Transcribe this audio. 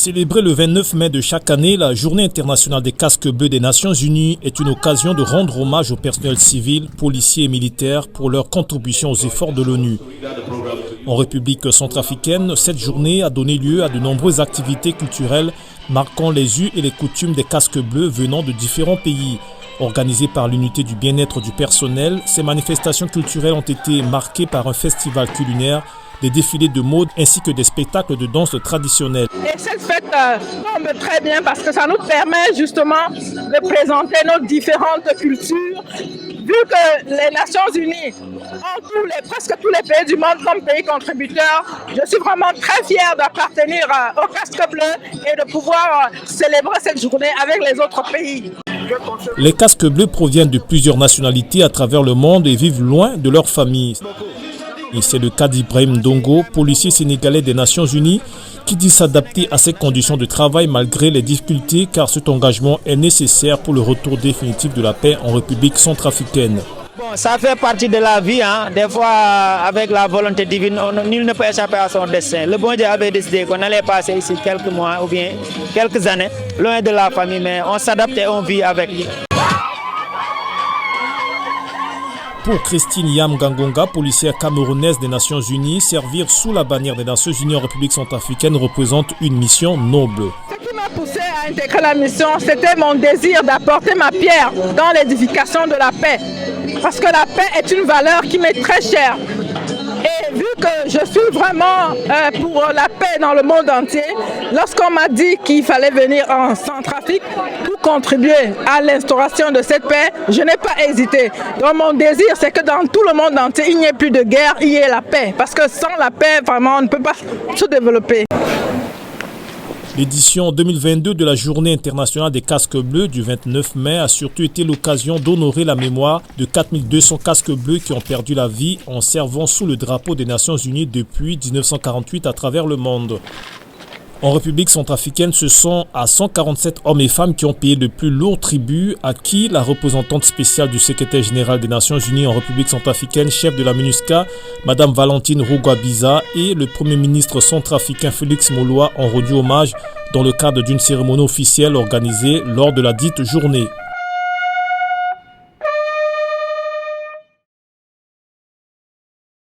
Célébrée le 29 mai de chaque année, la Journée internationale des casques bleus des Nations Unies est une occasion de rendre hommage au personnel civil, policiers et militaires pour leur contribution aux efforts de l'ONU. En République centrafricaine, cette journée a donné lieu à de nombreuses activités culturelles marquant les us et les coutumes des casques bleus venant de différents pays. Organisées par l'unité du bien-être du personnel, ces manifestations culturelles ont été marquées par un festival culinaire, des défilés de mode ainsi que des spectacles de danse traditionnelle. Et cette fête tombe très bien parce que ça nous permet justement de présenter nos différentes cultures. Vu que les Nations Unies ont presque tous les pays du monde comme pays contributeurs, je suis vraiment très fière d'appartenir au casque bleu et de pouvoir célébrer cette journée avec les autres pays. Les casques bleus proviennent de plusieurs nationalités à travers le monde et vivent loin de leur famille. Et c'est le cas d'Ibrahim Dongo, policier sénégalais des Nations Unies, qui dit s'adapter à ces conditions de travail malgré les difficultés car cet engagement est nécessaire pour le retour définitif de la paix en République centrafricaine. Bon, ça fait partie de la vie, hein. Des fois, avec la volonté divine, nul ne peut échapper à son destin. Le bon Dieu avait décidé qu'on allait passer ici quelques mois ou bien quelques années, loin de la famille, mais on s'adapte et on vit avec. Pour Christine Yam Gangonga, policière camerounaise des Nations Unies, servir sous la bannière des Nations Unies en République centrafricaine représente une mission noble. Ce qui m'a poussé à intégrer la mission, c'était mon désir d'apporter ma pierre dans l'édification de la paix. Parce que la paix est une valeur qui m'est très chère. Et vu que je suis vraiment pour la paix dans le monde entier, lorsqu'on m'a dit qu'il fallait venir en Centrafrique pour contribuer à l'instauration de cette paix, je n'ai pas hésité. Donc mon désir, c'est que dans tout le monde entier, il n'y ait plus de guerre, il y ait la paix. Parce que sans la paix, vraiment, on ne peut pas se développer. L'édition 2022 de la Journée internationale des casques bleus du 29 mai a surtout été l'occasion d'honorer la mémoire de 4200 casques bleus qui ont perdu la vie en servant sous le drapeau des Nations Unies depuis 1948 à travers le monde. En République centrafricaine, ce sont à 147 hommes et femmes qui ont payé le plus lourd tribut, à qui la représentante spéciale du secrétaire général des Nations Unies en République centrafricaine, chef de la MINUSCA, Madame Valentine Rugwabiza, et le Premier ministre centrafricain Félix Moloa ont rendu hommage dans le cadre d'une cérémonie officielle organisée lors de la dite journée.